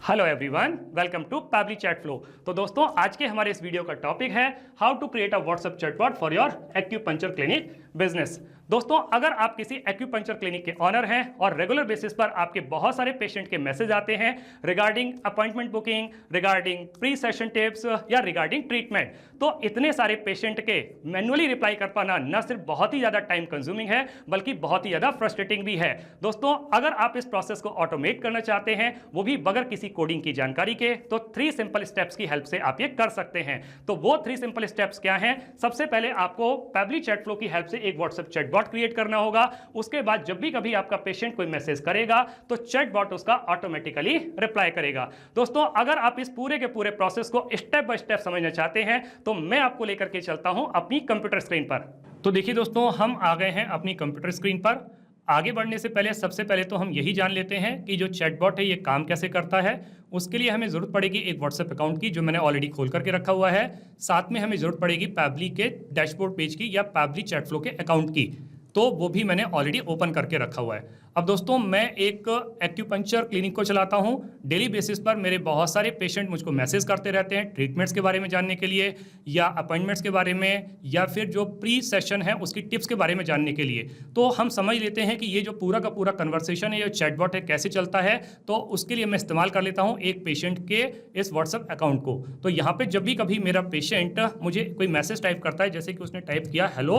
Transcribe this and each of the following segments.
Hello everyone, welcome to Pabbly Chat Flow. तो दोस्तों, आज के हमारे इस वीडियो का टॉपिक है how to create a WhatsApp chatbot for your acupuncture clinic business. दोस्तों, अगर आप किसी एक्यूपंक्चर क्लिनिक के ऑनर हैं और रेगुलर बेसिस पर आपके बहुत सारे पेशेंट के मैसेज आते हैं regarding appointment booking, regarding pre session tips या रिगार्डिंग ट्रीटमेंट, तो इतने सारे पेशेंट के मैन्युअली रिप्लाई कर पाना न सिर्फ बहुत ही ज़्यादा टाइम कंज्यूमिंग है बल्कि बहुत ही ज़्यादा फ्रस्ट्रेटिंग भी है। दोस्तों, अगर आप इस प्रोसेस को ऑटोमेट करना चाहते हैं, वो भी बगैर किसी कोडिंग की जानकारी के, तो 3 सिंपल स्टेप्स की हेल्प से आप ये कर सकते हैं। तो वो 3 सिंपल स्टेप्स क्या हैं? सबसे पहले आपको पैबली चैट फ्लो की हेल्प से एक व्हाट्सएप चैटबॉट क्रिएट करना होगा। उसके बाद जब भी कभी आपका पेशेंट कोई मैसेज करेगा तो चैटबॉट उसका ऑटोमेटिकली रिप्लाई करेगा। दोस्तों, अगर आप इस पूरे के पूरे प्रोसेस को स्टेप बाय स्टेप समझना चाहते हैं तो मैं आपको लेकर के चलता हूं अपनी कंप्यूटर स्क्रीन पर। तो देखिए दोस्तों, हम आ गए हैं अपनी कंप्यूटर स्क्रीन पर। आगे बढ़ने से पहले सबसे पहले तो हम यही जान लेते हैं कि जो चैटबॉट है ये काम कैसे करता है। उसके लिए हमें ज़रूरत पड़ेगी एक व्हाट्सएप अकाउंट की, जो मैंने ऑलरेडी खोल करके रखा हुआ है। साथ में हमें ज़रूरत पड़ेगी पैबली के डैशबोर्ड पेज की या पैबली चैट फ्लो के अकाउंट की, तो वो भी मैंने ऑलरेडी ओपन करके रखा हुआ है। अब दोस्तों, मैं एक एक्यूपंक्चर क्लिनिक को चलाता हूँ। डेली बेसिस पर मेरे बहुत सारे पेशेंट मुझको मैसेज करते रहते हैं ट्रीटमेंट्स के बारे में जानने के लिए, या अपॉइंटमेंट्स के बारे में, या फिर जो प्री सेशन है उसकी टिप्स के बारे में जानने के लिए। तो हम समझ लेते हैं कि ये जो पूरा का पूरा कन्वर्सेशन है, ये चैटबॉट है, कैसे चलता है। तो उसके लिए मैं इस्तेमाल कर लेता हूँ एक पेशेंट के इस व्हाट्सएप अकाउंट को। तो यहाँ पर जब भी कभी मेरा पेशेंट मुझे कोई मैसेज टाइप करता है, जैसे कि उसने टाइप किया हेलो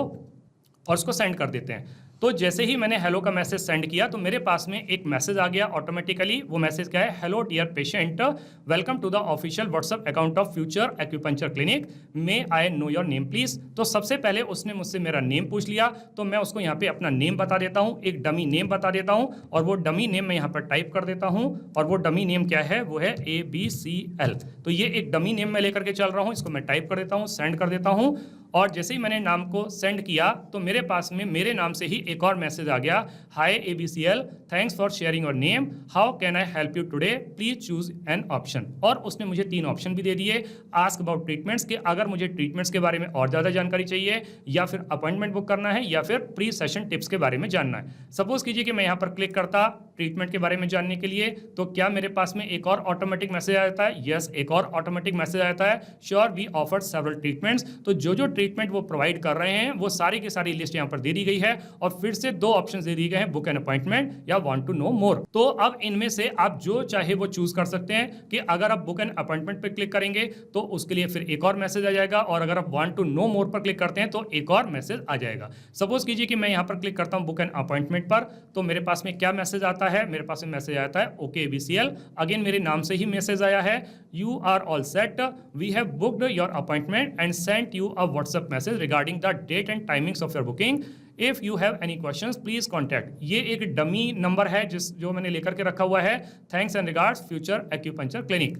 और उसको सेंड कर देते हैं, तो जैसे ही मैंने हेलो का मैसेज सेंड किया तो मेरे पास में एक मैसेज आ गया ऑटोमेटिकली। वो मैसेज क्या है? Hello dear patient, welcome to the official WhatsApp account of future acupuncture clinic, may I know your name please. तो सबसे पहले उसने मुझसे मेरा नेम पूछ लिया, तो मैं उसको यहाँ पे अपना नेम बता देता हूँ, एक डमी नेम बता देता हूँ, और वो डमी नेम मैं यहाँ पर टाइप कर देता हूँ। और वो डमी नेम क्या है? वो है ABCL। तो ये एक डमी नेम मैं लेकर के चल रहा हूँ, इसको मैं टाइप कर देता हूँ, सेंड कर देता हूँ। और जैसे ही मैंने नाम को सेंड किया तो मेरे पास में मेरे नाम से ही एक और मैसेज आ गया, हाय ABCL, thanks for sharing your name, how can I help you today, please choose an option. और उसने मुझे 3 ऑप्शन भी दे दिए। आस्क अबाउट ट्रीटमेंट्स के, अगर मुझे ट्रीटमेंट्स के बारे में और ज़्यादा जानकारी चाहिए, या फिर अपॉइंटमेंट बुक करना है, या फिर प्री सेशन टिप्स के बारे में जानना है। सपोज कीजिए कि मैं यहाँ पर क्लिक करता ट्रीटमेंट के बारे में जानने के लिए, तो क्या मेरे पास में एक और ऑटोमेटिक मैसेज आ जाता है? यस, एक और ऑटोमेटिक मैसेज आ जाता है, sure we offer several treatments. तो जो ट्रीटमेंट वो प्रोवाइड कर रहे हैं वो सारी की सारी लिस्ट यहाँ पर दे दी गई है, और फिर से 2 ऑप्शंस दे दिए गए हैं, बुक एन अपॉइंटमेंट या वांट टू नो मोर। तो अब इनमें से आप जो चाहे वो चूज कर सकते हैं कि अगर आप बुक एन अपॉइंटमेंट पर क्लिक करेंगे तो उसके लिए फिर एक और मैसेज आ जाएगा, और अगर आप वांट टू नो मोर पर क्लिक करते हैं तो एक और मैसेज आ जाएगा। सपोज कीजिए कि मैं यहाँ पर क्लिक करता हूँ बुक एन अपॉइंटमेंट पर, तो मेरे पास में क्या मैसेज आता है? मेरे पास में मैसेज आता है ओके ABCL, अगेन मेरे नाम से ही मैसेज आया है, you are all set, we have booked your appointment and sent you a WhatsApp message regarding the date and timings of your booking, if you have any questions please contact. ये एक dummy number है जो मैंने लेकर के रखा हुआ है, thanks and regards future acupuncture clinic.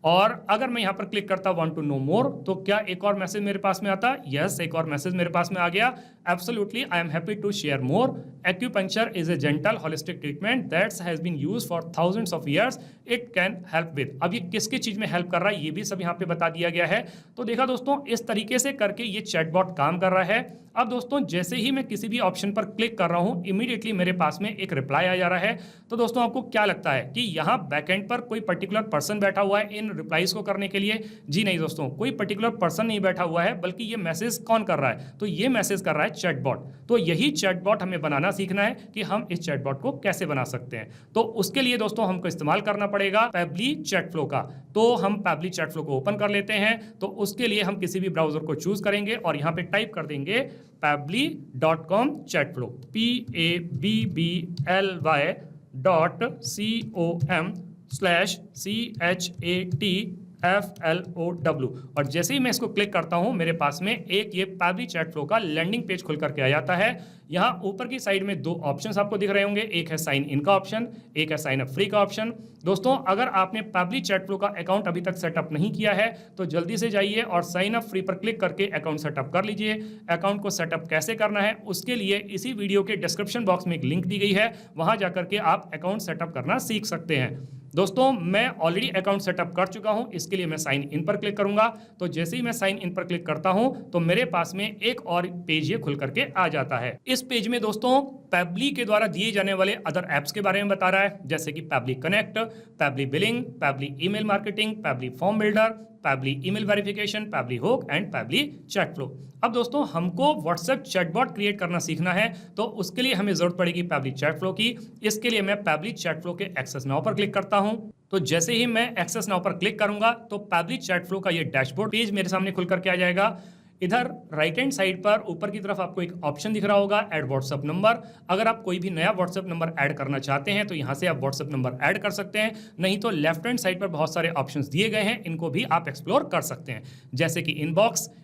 और अगर मैं यहाँ पर क्लिक करता वांट टू नो मोर, तो क्या एक और मैसेज मेरे पास में आता? यस, एक और मैसेज मेरे पास में आ गया, absolutely I am happy to share more, acupuncture is a gentle holistic treatment that's has been used for thousands of years, it can help with. अब ये किसकी चीज में हेल्प कर रहा है ये भी सब यहाँ पे बता दिया गया है। तो देखा दोस्तों, इस तरीके से करके ये चैटबॉट काम कर रहा है। अब दोस्तों, जैसे ही मैं किसी भी ऑप्शन पर क्लिक कर रहा हूं, इमीडिएटली मेरे पास में एक रिप्लाई आ जा रहा है। तो दोस्तों, आपको क्या लगता है कि यहाँ बैकएंड पर कोई पर्टिकुलर पर्सन बैठा हुआ है इन रिप्लाईज को करने के लिए? जी नहीं दोस्तों, कोई पर्टिकुलर पर्सन नहीं बैठा हुआ है, बल्कि ये मैसेज कौन कर रहा है? तो ये मैसेज कर रहा है चैटबॉट। तो यही चैटबॉट हमें बनाना सीखना है कि हम इस चैटबॉट को कैसे बना सकते हैं। तो उसके लिए दोस्तों हमको इस्तेमाल करना पड़ेगा पैबली चैट फ्लो का। तो हम पैबली चैट फ्लो को ओपन कर लेते हैं। तो उसके लिए हम किसी भी ब्राउजर को चूज करेंगे और यहाँ पे टाइप कर देंगे pabbly.com चैट फ्लो, pabbly.com/ChatFLOW। और जैसे ही मैं इसको क्लिक करता हूं, मेरे पास में एक ये पैबली चैट फ्लो का लैंडिंग पेज खुल करके आ जाता है। यहाँ ऊपर की साइड में 2 ऑप्शंस आपको दिख रहे होंगे, एक है साइन इन का ऑप्शन, एक है साइन अप फ्री का ऑप्शन। दोस्तों, अगर आपने पैबली चैट फ्लो का अकाउंट अभी तक सेटअप नहीं किया है तो जल्दी से जाइए और साइन अप फ्री पर क्लिक करके अकाउंट सेटअप कर लीजिए। अकाउंट को सेटअप कैसे करना है उसके लिए इसी वीडियो के डिस्क्रिप्शन बॉक्स में एक लिंक दी गई है, वहां जाकर के आप अकाउंट सेटअप करना सीख सकते हैं। दोस्तों, मैं ऑलरेडी अकाउंट सेटअप कर चुका हूं, इसके लिए मैं साइन इन पर क्लिक करूंगा। तो जैसे ही मैं साइन इन पर क्लिक करता हूं तो मेरे पास में एक और पेज ये खुल करके आ जाता है। इस पेज में दोस्तों पैबली के द्वारा दिए जाने वाले अदर ऐप्स के बारे में बता रहा है, जैसे कि Pabbly connect, Pabbly billing, Pabbly email marketing, Pabbly form builder, Pabbly email verification, Pabbly hook and Pabbly Chat flow. अब दोस्तों हमको व्हाट्सएप चैटबॉट क्रिएट करना सीखना है, तो उसके लिए हमें जरूरत पड़ेगी पैबली चैट फ्लो की। इसके लिए मैं पैबली चैट फ्लो के एक्सेस नाउ पर क्लिक करता हूं। तो जैसे ही मैं एक्सेस नाउ पर क्लिक करूंगा तो पैबली चैट फ्लो का ये डैशबोर्ड पेज मेरे सामने खुल करके आ जाएगा। इधर राइट हैंड साइड पर ऊपर की तरफ आपको एक ऑप्शन दिख रहा होगा, ऐड व्हाट्सएप नंबर। अगर आप कोई भी नया व्हाट्सएप नंबर ऐड करना चाहते हैं तो यहां से आप व्हाट्सएप नंबर ऐड कर सकते हैं, नहीं तो लेफ्ट हैंड साइड पर बहुत सारे ऑप्शंस दिए गए हैं, इनको भी आप एक्सप्लोर कर सकते हैं। जैसे कि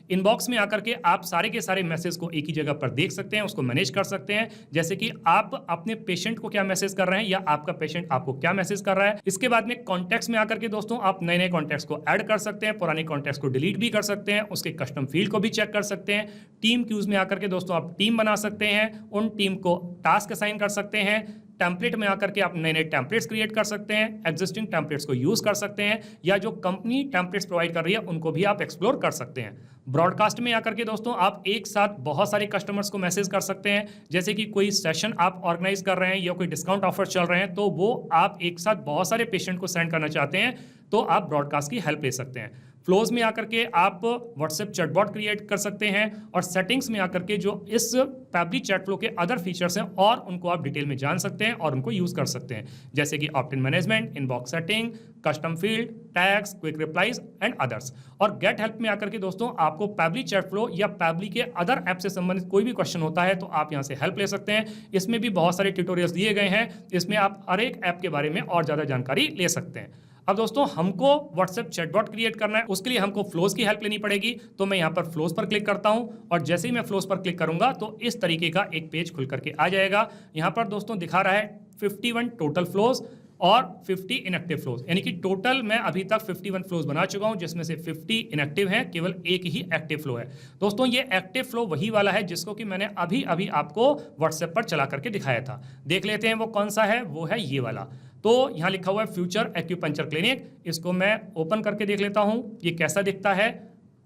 इनबॉक्स में आकर के आप सारे के सारे मैसेज को एक ही जगह पर देख सकते हैं, उसको मैनेज कर सकते हैं। जैसे कि आप अपने पेशेंट को क्या मैसेज कर रहे हैं या आपका पेशेंट आपको क्या मैसेज कर रहा है। इसके बाद में कॉन्टैक्ट्स में आकर के दोस्तों आप नए नए कॉन्टैक्ट्स को ऐड कर सकते हैं, पुराने कॉन्टैक्ट्स को डिलीट भी कर सकते हैं, उसके कस्टम फील्ड को भी चेक कर सकते हैं। टीम क्यूज में आकर के दोस्तों आप टीम बना सकते हैं, उन टीम को टास्क असाइन कर सकते हैं। टेम्पलेट में आकर के आप नए नए टेम्पलेट्स क्रिएट कर सकते हैं, एग्जिस्टिंग टेम्पलेट्स को यूज कर सकते हैं, या जो कंपनी टेम्पलेट्स प्रोवाइड कर रही है उनको भी आप एक्सप्लोर कर सकते हैं। ब्रॉडकास्ट में आकर के दोस्तों आप एक साथ बहुत सारे कस्टमर्स को मैसेज कर सकते हैं, जैसे कि कोई सेशन आप ऑर्गेनाइज कर रहे हैं या कोई डिस्काउंट ऑफर चल रहे हैं, तो वो आप एक साथ बहुत सारे पेशेंट को सेंड करना चाहते हैं तो आप ब्रॉडकास्ट की हेल्प ले सकते हैं। फ्लोज में आकर के आप व्हाट्सएप चैटबॉट क्रिएट कर सकते हैं, और सेटिंग्स में आकर के जो इस पैबली चैट फ्लो के अदर फीचर्स हैं और उनको आप डिटेल में जान सकते हैं और उनको यूज कर सकते हैं, जैसे कि opt in management, inbox setting, custom field, tags, quick replies and others. और गेट हेल्प में आकर के दोस्तों आपको पैबली चैट फ्लो या पैबली के अदर ऐप से संबंधित कोई भी क्वेश्चन होता है तो आप यहां से हेल्प ले सकते हैं। इसमें भी बहुत सारे ट्यूटोरियल्स दिए गए हैं, इसमें आप हर एक ऐप के बारे में और ज्यादा जानकारी ले सकते हैं। अब दोस्तों हमको व्हाट्सएप चैटबॉट क्रिएट करना है, उसके लिए हमको फ्लोज की हेल्प लेनी पड़ेगी। तो मैं यहाँ पर फ्लोज पर क्लिक करता हूँ, और जैसे ही मैं फ्लोज पर क्लिक करूंगा तो इस तरीके का एक पेज खुल करके आ जाएगा। यहाँ पर दोस्तों दिखा रहा है 51 टोटल फ्लोज और 50 इनएक्टिव फ्लोज, यानी कि टोटल मैं अभी तक 51 फ्लोज बना चुका हूं, जिसमें से 50 इनएक्टिव हैं, केवल एक ही एक्टिव फ्लो है। दोस्तों ये एक्टिव फ्लो वही वाला है जिसको कि मैंने अभी अभी आपको व्हाट्सएप पर चला करके दिखाया था। देख लेते हैं वो कौन सा है, वो है ये वाला। तो यहाँ लिखा हुआ है फ्यूचर एक्यूपंक्चर क्लिनिक, इसको मैं ओपन करके देख लेता हूँ ये कैसा दिखता है।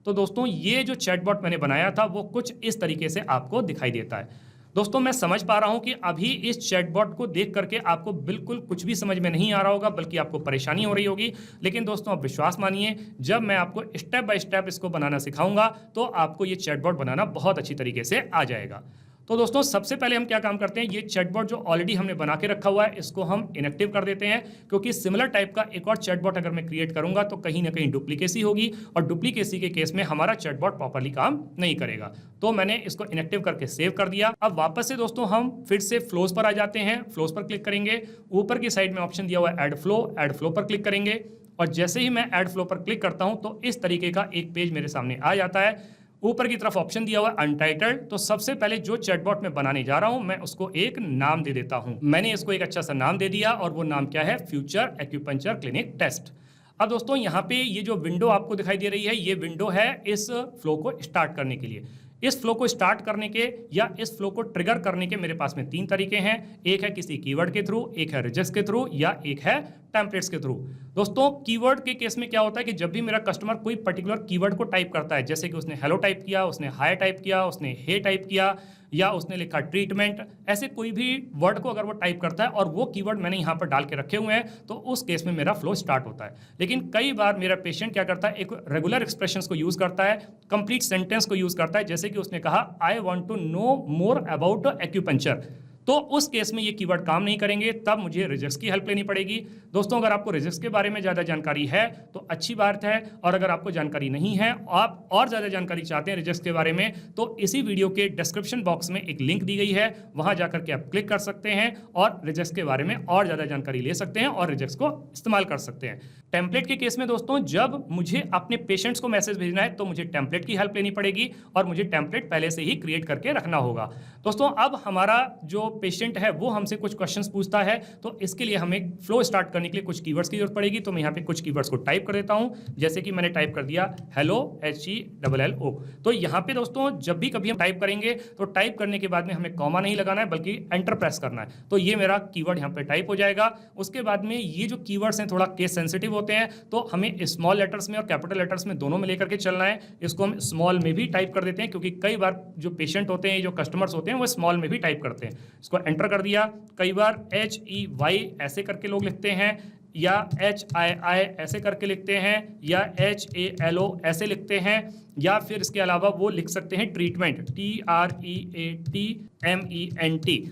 तो दोस्तों ये जो चैटबॉट मैंने बनाया था वो कुछ इस तरीके से आपको दिखाई देता है। दोस्तों मैं समझ पा रहा हूं कि अभी इस चैटबॉट को देख करके आपको बिल्कुल कुछ भी समझ में नहीं आ रहा होगा, बल्कि आपको परेशानी हो रही होगी। लेकिन दोस्तों आप विश्वास मानिए, जब मैं आपको स्टेप बाय स्टेप इसको बनाना सिखाऊंगा तो आपको ये चैटबॉट बनाना बहुत अच्छी तरीके से आ जाएगा। तो दोस्तों सबसे पहले हम क्या काम करते हैं, ये चैटबॉट जो ऑलरेडी हमने बना के रखा हुआ है इसको हम इनएक्टिव कर देते हैं, क्योंकि सिमिलर टाइप का एक और चैटबॉट अगर मैं क्रिएट करूंगा तो कहीं ना कहीं डुप्लीकेसी होगी, और डुप्लीकेसी के केस में हमारा चैटबॉट प्रॉपर्ली काम नहीं करेगा। तो मैंने इसको इनएक्टिव करके सेव कर दिया। अब वापस से दोस्तों हम फिर से फ्लोज पर आ जाते हैं, फ्लोज पर क्लिक करेंगे, ऊपर की साइड में ऑप्शन दिया हुआ है ऐड फ्लो पर क्लिक करेंगे, और जैसे ही मैं ऐड फ्लो पर क्लिक करता हूं तो इस तरीके का एक पेज मेरे सामने आ जाता है। ऊपर की तरफ ऑप्शन दिया हुआ है अनटाइटल्ड, तो सबसे पहले जो चैटबॉट मैं बनाने जा रहा हूं मैं उसको एक नाम दे देता हूं। मैंने इसको एक अच्छा सा नाम दे दिया, और वो नाम क्या है, फ्यूचर एक्यूपंक्चर क्लिनिक टेस्ट। अब दोस्तों यहाँ पे ये जो विंडो आपको दिखाई दे रही है, ये विंडो है इस फ्लो को स्टार्ट करने के लिए। इस फ्लो को स्टार्ट करने के या इस फ्लो को ट्रिगर करने के मेरे पास में 3 तरीके हैं। एक है किसी कीवर्ड के थ्रू, एक है रिजेक्ट्स के थ्रू, या एक है टेम्पलेट्स के थ्रू। दोस्तों कीवर्ड के केस में क्या होता है कि जब भी मेरा कस्टमर कोई पर्टिकुलर कीवर्ड को टाइप करता है, जैसे कि उसने हेलो टाइप किया, उसने हाय टाइप किया, उसने हे टाइप किया, या उसने लिखा ट्रीटमेंट, ऐसे कोई भी वर्ड को अगर वो टाइप करता है और वो कीवर्ड मैंने यहाँ पर डाल के रखे हुए हैं, तो उस केस में मेरा फ्लो स्टार्ट होता है। लेकिन कई बार मेरा पेशेंट क्या करता है, एक रेगुलर एक्सप्रेशंस को यूज करता है, कंप्लीट सेंटेंस को यूज करता है, जैसे कि उसने कहा I want to know more about acupuncture, तो उस केस में ये कीवर्ड काम नहीं करेंगे, तब मुझे रिजेक्ट्स की हेल्प लेनी पड़ेगी। दोस्तों अगर आपको रिजेक्ट्स के बारे में ज़्यादा जानकारी है तो अच्छी बात है, और अगर आपको जानकारी नहीं है, आप और ज़्यादा जानकारी चाहते हैं रिजेक्ट्स के बारे में, तो इसी वीडियो के डिस्क्रिप्शन बॉक्स में एक लिंक दी गई है, वहां जाकर के आप क्लिक कर सकते हैं और रिजेक्ट्स के बारे में और ज़्यादा जानकारी ले सकते हैं और रिजेक्ट्स को इस्तेमाल कर सकते हैं। टेम्पलेट के केस में दोस्तों जब मुझे अपने पेशेंट्स को मैसेज भेजना है तो मुझे टेम्पलेट की हेल्प लेनी पड़ेगी, और मुझे टेम्पलेट पहले से ही क्रिएट करके रखना होगा। दोस्तों अब हमारा जो पेशेंट है वो हमसे कुछ क्वेश्चंस पूछता है, तो इसके लिए हमें फ्लो स्टार्ट करने के लिए कुछ कीवर्ड्स की जरूरत पड़ेगी। तो मैं यहाँ पे कुछ कीवर्ड्स को टाइप कर देता हूँ, जैसे कि मैंने टाइप कर दिया हेलो HELLO। तो यहाँ पे दोस्तों जब भी कभी हम टाइप करेंगे तो टाइप करने के बाद में हमें कॉमा नहीं लगाना है बल्कि एंटर प्रेस करना है। तो ये मेरा कीवर्ड यहाँ पे टाइप हो जाएगा। उसके बाद में ये जो कीवर्ड्स हैं थोड़ा केस सेंसिटिव होते हैं, तो हमें स्मॉल लेटर्स में और कैपिटल लेटर्स में दोनों में लेकर के चलना है। इसको हम स्मॉल में भी टाइप कर देते हैं, क्योंकि कई बार जो पेशेंट होते हैं, जो कस्टमर्स होते हैं, वो स्मॉल में भी टाइप करते हैं। इसको एंटर कर दिया। कई बार HEY ऐसे करके लोग लिखते हैं, या HII ऐसे करके लिखते हैं, या HALO ऐसे लिखते हैं, या फिर इसके अलावा वो लिख सकते हैं ट्रीटमेंट TREATMENT,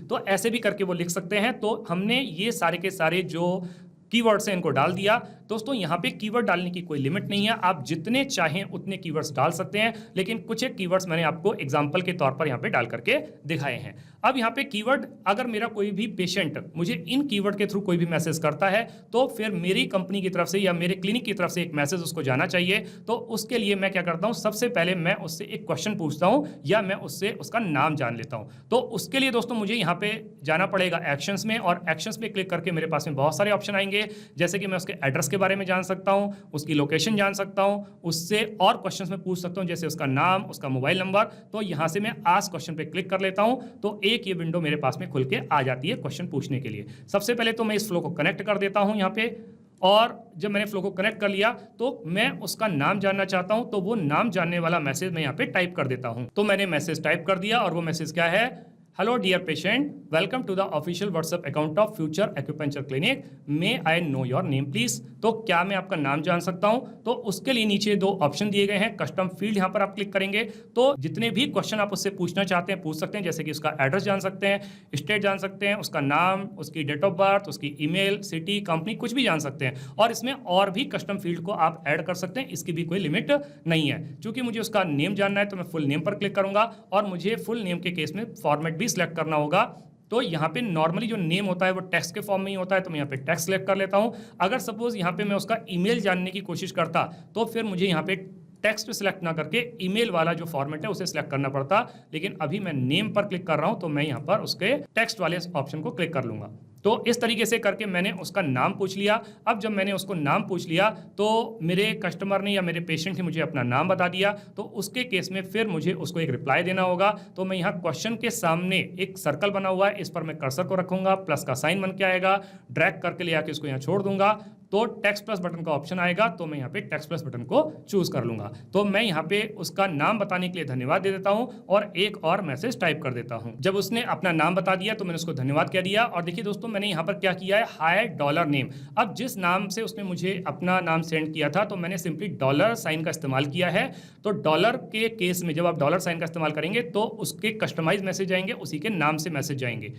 तो ऐसे भी करके वो लिख सकते हैं। तो हमने ये सारे के सारे जो कीवर्ड्स हैं इनको डाल दिया। दोस्तों यहाँ पे कीवर्ड डालने की कोई लिमिट नहीं है, आप जितने चाहें उतने कीवर्ड्स डाल सकते हैं, लेकिन कुछ एक कीवर्ड्स मैंने आपको एग्जांपल के तौर पर यहाँ पे डाल करके दिखाए हैं। अब यहाँ पे कीवर्ड, अगर मेरा कोई भी पेशेंट मुझे इन कीवर्ड के थ्रू कोई भी मैसेज करता है, तो फिर मेरी कंपनी की तरफ से या मेरे क्लिनिक की तरफ से एक मैसेज उसको जाना चाहिए। तो उसके लिए मैं क्या करता हूँ, सबसे पहले मैं उससे एक क्वेश्चन पूछता हूँ या मैं उससे उसका नाम जान लेता हूँ। तो उसके लिए दोस्तों मुझे यहाँ पे जाना पड़ेगा एक्शंस में, और एक्शंस पे क्लिक करके मेरे पास में बहुत सारे ऑप्शन आएंगे, जैसे कि मैं उसके एड्रेस के बारे में जान सकता हूं, उसकी लोकेशन जान सकता हूं, उससे और क्वेश्चंस में पूछ सकता हूं, जैसे उसका नाम, उसका मोबाइल नंबर। तो यहां से मैं आस्क क्वेश्चन पे क्लिक कर लेता हूं, तो एक ये विंडो मेरे पास में खुल के आ जाती है क्वेश्चन पूछने के लिए। सबसे पहले तो मैं इस फ्लो को कनेक्ट कर देता हूं यहाँ पे, और जब मैंने फ्लो को कनेक्ट कर लिया तो मैं उसका नाम जानना चाहता हूं, तो वो नाम जानने वाला मैसेज मैं यहाँ पे टाइप कर देता हूं। तो मैंने मैसेज टाइप कर दिया, और वो मैसेज क्या है, hello dear patient, welcome to the official WhatsApp account of future acupuncture clinic, may I know your name please. तो क्या मैं आपका नाम जान सकता हूं? तो उसके लिए नीचे दो ऑप्शन दिए गए हैं, कस्टम फील्ड, यहां पर आप क्लिक करेंगे तो जितने भी क्वेश्चन आप उससे पूछना चाहते हैं पूछ सकते हैं, जैसे कि उसका एड्रेस जान सकते हैं, स्टेट जान सकते हैं, उसका नाम, उसकी डेट ऑफ बर्थ, उसकी ईमेल, सिटी, कंपनी, कुछ भी जान सकते हैं। और इसमें और भी कस्टम फील्ड को आप ऐड कर सकते हैं, इसकी भी कोई लिमिट नहीं है। क्योंकि मुझे उसका नेम जानना है तो मैं फुल नेम पर क्लिक करूंगा, और मुझे फुल नेम के केस में फॉर्मेट भी सिलेक्ट करना होगा। तो यहाँ पे नॉर्मली जो नेम होता है वो टेक्स्ट के फॉर्म में ही होता है, तो मैं यहाँ पे टेक्स्ट सेलेक्ट कर लेता हूँ। अगर सपोज यहाँ पे मैं उसका ईमेल जानने की कोशिश करता तो फिर मुझे यहाँ पे टेक्स्ट सेलेक्ट ना करके ईमेल वाला जो फॉर्मेट है उसे सिलेक्ट करना पड़ता, लेकिन अभी मैं नेम पर क्लिक कर रहा हूँ तो मैं यहाँ पर उसके टेक्स्ट वाले ऑप्शन को क्लिक कर लूंगा। तो इस तरीके से करके मैंने उसका नाम पूछ लिया। अब जब मैंने उसको नाम पूछ लिया तो मेरे कस्टमर ने या मेरे पेशेंट ने मुझे अपना नाम बता दिया, तो उसके केस में फिर मुझे उसको एक रिप्लाई देना होगा। तो मैं यहाँ क्वेश्चन के सामने एक सर्कल बना हुआ है, इस पर मैं कर्सर को रखूंगा, प्लस का साइन बन के आएगा, ड्रैग करके ले आके उसको यहाँ छोड़ दूंगा, तो टेक्स्ट प्लस बटन का ऑप्शन आएगा, तो मैं यहाँ पे टेक्स्ट प्लस बटन को चूज कर लूंगा। तो मैं यहाँ पे उसका नाम बताने के लिए धन्यवाद दे देता हूँ और एक और मैसेज टाइप कर देता हूँ। जब उसने अपना नाम बता दिया तो मैंने उसको धन्यवाद कह दिया। और देखिए दोस्तों, मैंने यहाँ पर क्या किया है, हाय डॉलर नेम। अब जिस नाम से उसने मुझे अपना नाम सेंड किया था तो मैंने सिंपली डॉलर साइन का इस्तेमाल किया है। तो डॉलर के केस में जब आप डॉलर साइन का इस्तेमाल करेंगे तो उसके कस्टमाइज मैसेज आएंगे, उसी के नाम से मैसेज जाएंगे।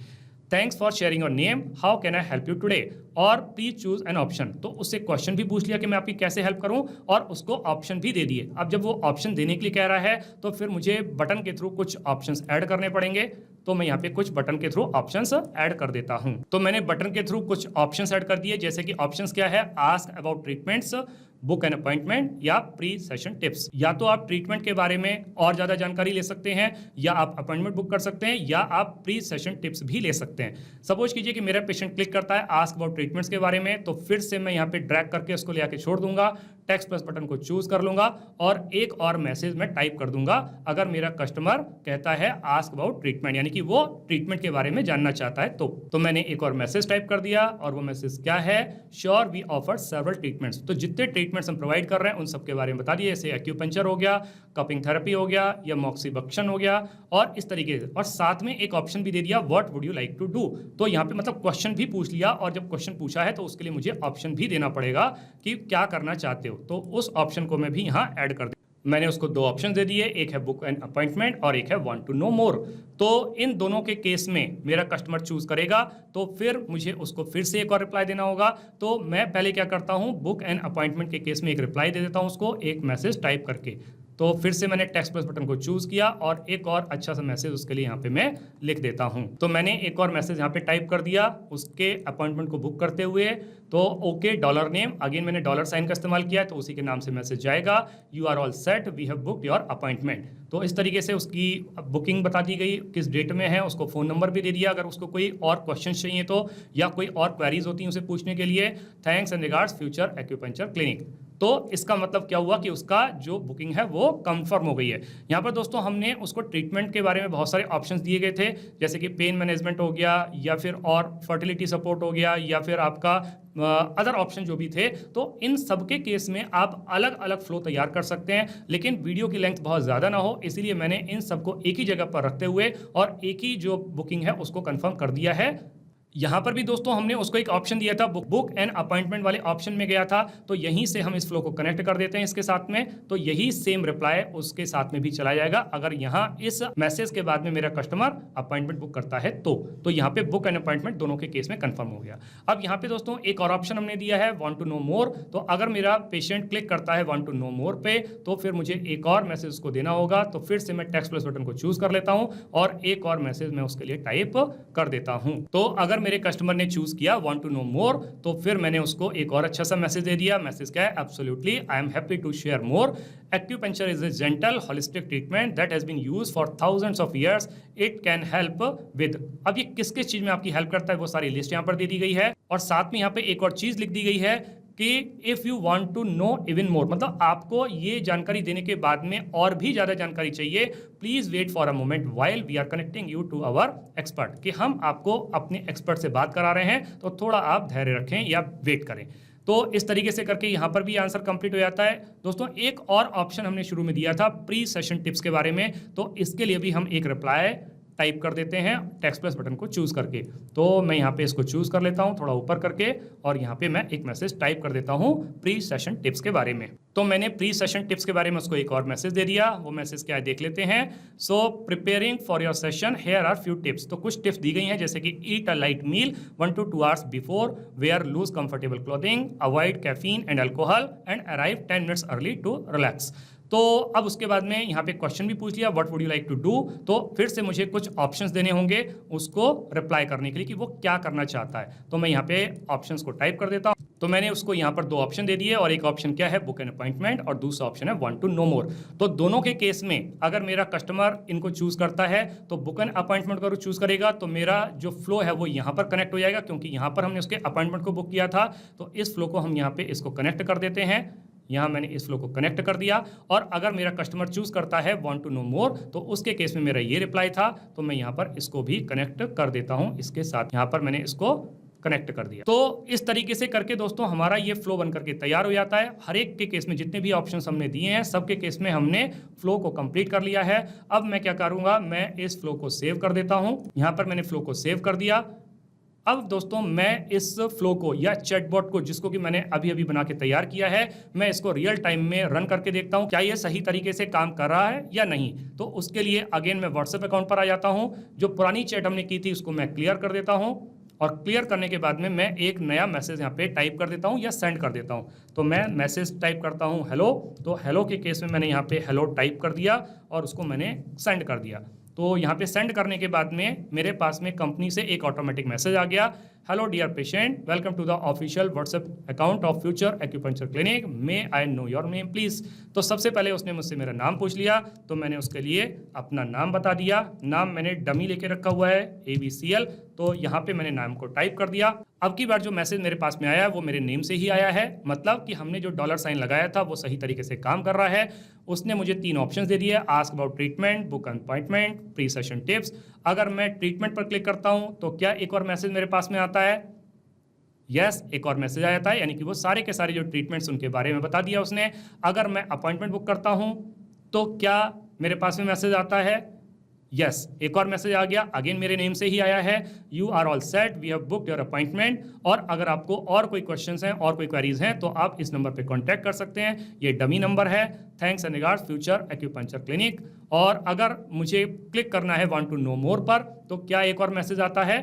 Thanks for sharing your name, how can I help you today, और प्लीज चूज एन ऑप्शन। तो उससे क्वेश्चन भी पूछ लिया कि मैं आपकी कैसे हेल्प करूं, और उसको ऑप्शन भी दे दिए। अब जब वो ऑप्शन देने के लिए कह रहा है तो फिर मुझे बटन के थ्रू कुछ ऑप्शंस ऐड करने पड़ेंगे। तो मैं यहाँ पे कुछ बटन के थ्रू ऑप्शंस ऐड कर देता हूं। तो मैंने बटन के थ्रू कुछ ऑप्शंस ऐड कर दिए, जैसे कि ऑप्शंस क्या है, ask about treatments, book an appointment, या प्री सेशन टिप्स। या तो आप ट्रीटमेंट के बारे में और ज्यादा जानकारी ले सकते हैं, या आप अपॉइंटमेंट बुक कर सकते हैं, या आप प्री सेशन टिप्स भी ले सकते हैं। सपोज कीजिए कि मेरा पेशेंट क्लिक करता है आस्क अबाउट ट्रीटमेंट्स के बारे में, तो फिर से मैं यहाँ पे ड्रैग करके उसको ले आके छोड़ दूंगा, टेक्स्ट प्लस बटन को चूज कर लूंगा और एक और मैसेज मैं टाइप कर दूंगा अगर मेरा कस्टमर कहता है आस्क अबाउट ट्रीटमेंट, यानी कि वो ट्रीटमेंट के बारे में जानना चाहता है। तो मैंने एक और मैसेज टाइप कर दिया, और वो मैसेज क्या है, sure we offer several treatments. तो जितने ट्रीटमेंट्स हम प्रोवाइड कर रहे हैं उन सब के बारे में बता दिए, जैसे एक्यूपंक्चर हो गया, कपिंग थेरेपी हो गया, या मॉक्सीबक्शन हो गया, और इस तरीके से। और साथ में एक ऑप्शन भी दे दिया, what would you like to do. तो यहाँ पे मतलब क्वेश्चन भी पूछ लिया, और जब क्वेश्चन पूछा है तो उसके लिए मुझे ऑप्शन भी देना पड़ेगा कि क्या करना चाहते हो। तो उस ऑप्शन को मैं भी यहाँ ऐड कर दिया। मैंने उसको दो ऑप्शन दे दिए, एक है बुक एन अपॉइंटमेंट और एक है वांट टू नो मोर। तो इन दोनों के केस में मेरा कस्टमर चूज करेगा, तो फिर मुझे उसको फिर से एक और रिप्लाई देना होगा। तो मैं पहले क्या करता हूं, बुक एन अपॉइंटमेंट के केस में एक रिप्लाई दे देता हूं उसको, एक मैसेज टाइप करके। तो फिर से मैंने टेक्स्ट प्लस बटन को चूज किया और एक और अच्छा सा मैसेज उसके लिए यहाँ पे मैं लिख देता हूँ। तो मैंने एक और मैसेज यहाँ पे टाइप कर दिया उसके अपॉइंटमेंट को बुक करते हुए। तो ओके डॉलर नेम, अगेन मैंने डॉलर साइन का इस्तेमाल किया है तो उसी के नाम से मैसेज जाएगा, you are all set, we have booked your appointment. तो इस तरीके से उसकी बुकिंग बता दी गई, किस डेट में है, उसको फ़ोन नंबर भी दे दिया अगर उसको कोई और क्वेश्चन चाहिए तो, या कोई और क्वेरीज होती हैं उसे पूछने के लिए। Thanks and regards future acupuncture clinic. तो इसका मतलब क्या हुआ कि उसका जो बुकिंग है वो कंफर्म हो गई है। यहाँ पर दोस्तों हमने उसको ट्रीटमेंट के बारे में बहुत सारे ऑप्शंस दिए गए थे, जैसे कि पेन मैनेजमेंट हो गया, या फिर और फर्टिलिटी सपोर्ट हो गया, या फिर आपका अदर ऑप्शन जो भी थे। तो इन सब के केस में आप अलग अलग फ्लो तैयार कर सकते हैं, लेकिन वीडियो की लेंथ बहुत ज़्यादा ना हो, इसीलिए मैंने इन सबको एक ही जगह पर रखते हुए और एक ही जो बुकिंग है उसको कंफर्म कर दिया है। यहाँ पर भी दोस्तों हमने उसको एक ऑप्शन दिया था, बुक एंड अपॉइंटमेंट वाले ऑप्शन में गया था, तो यहीं से हम इस फ्लो को कनेक्ट कर देते हैं इसके साथ में, तो यही सेम रिप्लाई उसके साथ में भी चला जाएगा अगर यहाँ इस मैसेज के बाद में मेरा कस्टमर अपॉइंटमेंट बुक करता है तो यहाँ पे बुक एंड अपॉइंटमेंट दोनों के केस में कंफर्म हो गया। अब यहाँ पे दोस्तों एक और ऑप्शन हमने दिया है, वांट टू नो मोर। तो अगर मेरा पेशेंट क्लिक करता है वांट टू नो मोर पे, तो फिर मुझे एक और मैसेज उसको देना होगा। तो फिर से मैं टेक्स्ट प्लस बटन को चूज कर लेता हूँ और एक और मैसेज मैं उसके लिए टाइप कर देता हूँ। तो अगर मेरे कस्टमर ने चूज किया वांट टू नो मोर, तो फिर मैंने उसको एक और अच्छा सा मैसेज दे दिया। मैसेज क्या है, absolutely I am happy to share more. Acupuncture is a gentle holistic treatment that has been used for thousands of years, it can help with. अब ये किस किस चीज में आपकी हेल्प करता है वो सारी लिस्ट यहाँ पर दे दी गई है, और साथ में यहाँ पे एक और चीज लिख दी गई है कि if you want to know even more, मतलब आपको ये जानकारी देने के बाद में और भी ज्यादा जानकारी चाहिए, please wait for a moment while we are connecting you to our expert, कि हम आपको अपने एक्सपर्ट से बात करा रहे हैं, तो थोड़ा आप धैर्य रखें या वेट करें। तो इस तरीके से करके यहाँ पर भी आंसर कंप्लीट हो जाता है। दोस्तों एक और ऑप्शन हमने शुरू में दिया था प्री सेशन टिप्स के बारे में, तो इसके लिए भी हम एक रिप्लाई टाइप कर देते हैं टेक्स्ट प्लस बटन को चूज करके। तो मैं यहाँ पे इसको चूज कर लेता हूँ थोड़ा ऊपर करके, और यहाँ पे मैं एक मैसेज टाइप कर देता हूँ प्री सेशन टिप्स के बारे में। तो मैंने प्री सेशन टिप्स के बारे में उसको एक और मैसेज दे दिया। वो मैसेज क्या है देख लेते हैं। So preparing for your session, here are few tips. तो कुछ टिप्स दी गई हैं, जैसे कि eat a light meal 1 to 2 hours before, wear loose comfortable clothing, avoid caffeine and alcohol, and arrive 10 minutes early to relax. तो अब उसके बाद में यहाँ पे क्वेश्चन भी पूछ लिया, what would you like to do. तो फिर से मुझे कुछ ऑप्शंस देने होंगे उसको रिप्लाई करने के लिए कि वो क्या करना चाहता है। तो मैं यहाँ पे ऑप्शंस को टाइप कर देता हूँ। तो मैंने उसको यहाँ पर 2 ऑप्शन दे दिए, और एक ऑप्शन क्या है, बुक एन अपॉइंटमेंट, और दूसरा ऑप्शन है वांट टू नो मोर। तो दोनों के केस में अगर मेरा कस्टमर इनको चूज करता है तो बुक एन अपॉइंटमेंट को चूज करेगा, तो मेरा जो फ्लो है वो यहाँ पर कनेक्ट हो जाएगा, क्योंकि यहाँ पर हमने उसके अपॉइंटमेंट को बुक किया था। तो इस फ्लो को हम यहाँ पे इसको कनेक्ट कर देते हैं। यहाँ मैंने इस फ्लो को कनेक्ट कर दिया, और अगर मेरा कस्टमर चूज करता है वांट टू नो मोर, तो उसके केस में मेरा ये रिप्लाई था, तो मैं यहाँ पर इसको भी कनेक्ट कर देता हूँ इसके साथ। यहाँ पर मैंने इसको कनेक्ट कर दिया। तो इस तरीके से करके दोस्तों हमारा ये फ्लो बन करके तैयार हो जाता है। हर एक के केस में जितने भी ऑप्शंस हमने दिए हैं सबके केस में हमने फ्लो को कंप्लीट कर लिया है। अब मैं क्या करूंगा, मैं इस फ्लो को सेव कर देता हूं। यहां पर मैंने फ्लो को सेव कर दिया। अब दोस्तों मैं इस फ्लो को या चैटबॉट को, जिसको कि मैंने अभी अभी बना के तैयार किया है, मैं इसको रियल टाइम में रन करके देखता हूं क्या ये सही तरीके से काम कर रहा है या नहीं। तो उसके लिए अगेन मैं व्हाट्सएप अकाउंट पर आ जाता हूं। जो पुरानी चैट हमने की थी उसको मैं क्लियर कर देता हूं, और क्लियर करने के बाद में मैं एक नया मैसेज यहाँ पे टाइप कर देता हूँ या सेंड कर देता हूँ। तो मैं मैसेज टाइप करता हूँ हेलो। तो हेलो के केस में मैंने यहाँ पे हेलो टाइप कर दिया और उसको मैंने सेंड कर दिया। तो यहाँ पे सेंड करने के बाद में मेरे पास में कंपनी से एक ऑटोमेटिक मैसेज आ गया, hello dear patient, welcome to the official WhatsApp account of future acupuncture clinic, may I know your name please. तो सबसे पहले उसने मुझसे मेरा नाम पूछ लिया, तो मैंने उसके लिए अपना नाम बता दिया। नाम मैंने डमी लेके रखा हुआ है ABCL, तो यहाँ पे मैंने नाम को टाइप कर दिया। अब की बार जो मैसेज मेरे पास में आया है वो मेरे नेम से ही आया है, मतलब कि हमने जो डॉलर साइन लगाया था वो सही तरीके से काम कर रहा है। उसने मुझे 3 ऑप्शंस दे दिए, ask about treatment, book appointment, pre session tips. अगर मैं ट्रीटमेंट पर क्लिक करता हूं तो क्या एक और मैसेज मेरे पास में आता है? यस, एक और मैसेज आ जाता है, यानी कि वो सारे के सारे जो ट्रीटमेंट्स उनके बारे में बता दिया उसने। अगर मैं अपॉइंटमेंट बुक करता हूं तो क्या मेरे पास में मैसेज आता है? यस, एक और मैसेज आ गया, अगेन मेरे नेम से ही आया है, you are all set, we have booked your appointment. और अगर आपको और कोई क्वेश्चंस हैं और कोई क्वेरीज हैं तो आप इस नंबर पे कांटेक्ट कर सकते हैं, ये डमी नंबर है। Thanks and regards future acupuncture clinic. और अगर मुझे क्लिक करना है वांट टू नो मोर पर, तो क्या एक और मैसेज आता है?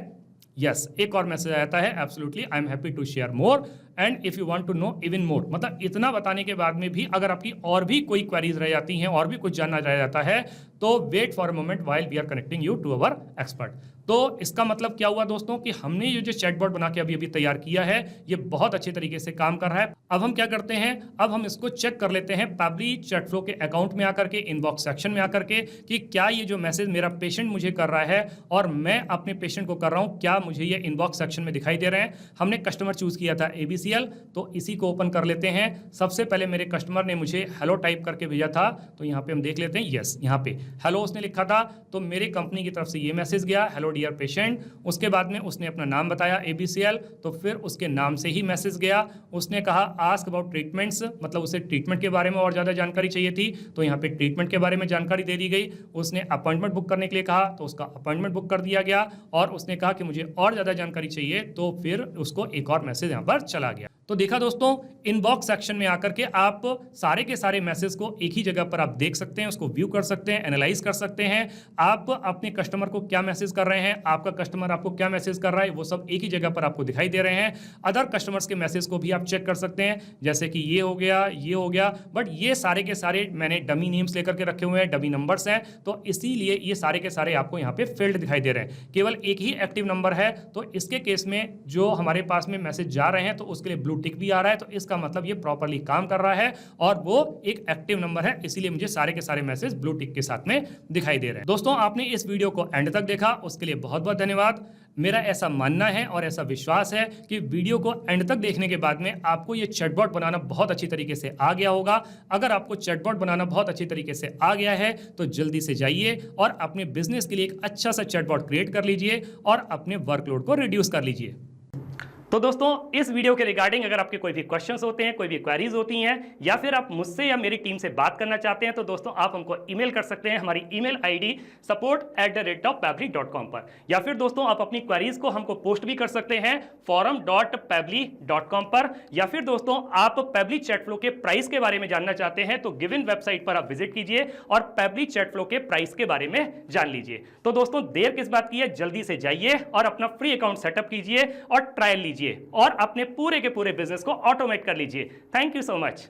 यस, एक और मैसेज आता है, absolutely I am happy to share more and if you want to know even more, मतलब इतना बताने के बाद में भी अगर आपकी और भी कोई क्वेरीज रह जाती हैं और भी कुछ जानना रह जाता है तो wait for a moment while we are connecting you to our expert. तो इसका मतलब क्या हुआ दोस्तों कि हमने ये जो चैटबॉट बना के अभी तैयार किया है ये बहुत अच्छे तरीके से काम कर रहा है। अब हम क्या करते हैं, अब हम इसको चेक कर लेते हैं पैबली चैट फ्लो के अकाउंट में आकर के, इनबॉक्स सेक्शन में आकर के, कि क्या ये जो मैसेज मेरा पेशेंट मुझे कर रहा है और मैं अपने पेशेंट को कर रहा हूं, क्या मुझे ये इनबॉक्स सेक्शन में दिखाई दे रहे हैं। हमने कस्टमर चूज किया था ABCL, तो इसी को ओपन कर लेते हैं। सबसे पहले मेरे कस्टमर ने मुझे हेलो टाइप करके भेजा था, तो यहाँ पे हम देख लेते हैं, यस यहाँ पे हेलो उसने लिखा था, तो मेरे कंपनी की तरफ से ये मैसेज गया, हेलो डियर पेशेंट। उसके बाद में उसने अपना नाम बताया ABCL, तो फिर उसके नाम से ही मैसेज गया। उसने कहा आस्क अबाउट ट्रीटमेंट्स, मतलब उसे ट्रीटमेंट के बारे में और ज़्यादा जानकारी चाहिए थी, तो यहाँ पे ट्रीटमेंट के बारे में जानकारी दे दी गई। उसने अपॉइंटमेंट बुक करने के लिए कहा, तो उसका अपॉइंटमेंट बुक कर दिया गया। और उसने कहा कि मुझे और ज़्यादा जानकारी चाहिए, तो फिर उसको एक और मैसेज यहाँ पर चला गया। तो देखा दोस्तों, इनबॉक्स सेक्शन में आकर के आप सारे के सारे मैसेज को एक ही जगह पर आप देख सकते हैं, उसको व्यू कर सकते हैं, एनालाइज कर सकते हैं। आप अपने कस्टमर को क्या मैसेज कर रहे हैं, आपका कस्टमर आपको क्या मैसेज कर रहा है, वो सब एक ही जगह पर आपको दिखाई दे रहे हैं। अदर कस्टमर्स के मैसेज को भी आप चेक कर सकते हैं, जैसे कि ये हो गया, ये हो गया, बट ये सारे के सारे मैंने डमी नेम्स लेकर के रखे हुए हैं, डमी नंबर्स हैं, तो इसीलिए ये सारे के सारे आपको यहाँ पे फील्ड दिखाई दे रहे हैं। केवल एक ही एक्टिव नंबर है, तो इसके केस में जो हमारे पास में मैसेज जा रहे हैं तो उसके लिए ब्लू टिक भी आ रहा है, तो इसका मतलब ये प्रॉपर्ली काम कर रहा है और वो एक एक्टिव नंबर है, इसीलिए मुझे सारे के सारे मैसेज ब्लू टिक के साथ में दिखाई दे रहे हैं। दोस्तों, आपने इस वीडियो को एंड तक देखा, उसके लिए बहुत बहुत धन्यवाद। मेरा ऐसा मानना है और ऐसा विश्वास है कि वीडियो को एंड तक देखने के बाद में आपको ये चैटबॉट बनाना बहुत अच्छी तरीके से आ गया होगा। अगर आपको चैटबॉट बनाना बहुत अच्छी तरीके से आ गया है तो जल्दी से जाइए और अपने बिजनेस के लिए एक अच्छा सा चैटबॉट क्रिएट कर लीजिए और अपने वर्कलोड को रिड्यूस कर लीजिए। तो दोस्तों, इस वीडियो के रिगार्डिंग अगर आपके कोई भी क्वेश्चंस होते हैं, कोई भी क्वेरीज होती हैं, या फिर आप मुझसे या मेरी टीम से बात करना चाहते हैं, तो दोस्तों आप हमको ईमेल कर सकते हैं हमारी ईमेल ID support@pabbly.com पर, या फिर दोस्तों आप अपनी क्वेरीज को हमको पोस्ट भी कर सकते हैं forum.pabbly.com पर, या फिर दोस्तों आप पैबली चैट फ्लो के प्राइस के बारे में जानना चाहते हैं तो गिवन वेबसाइट पर आप विजिट कीजिए और पैबली चैट फ्लो के प्राइस के बारे में जान लीजिए। तो दोस्तों, देर किस बात की है, जल्दी से जाइए और अपना फ्री अकाउंट सेटअप कीजिए और ट्रायल लीजिए और अपने पूरे के पूरे बिजनेस को ऑटोमेट कर लीजिए। Thank you so much.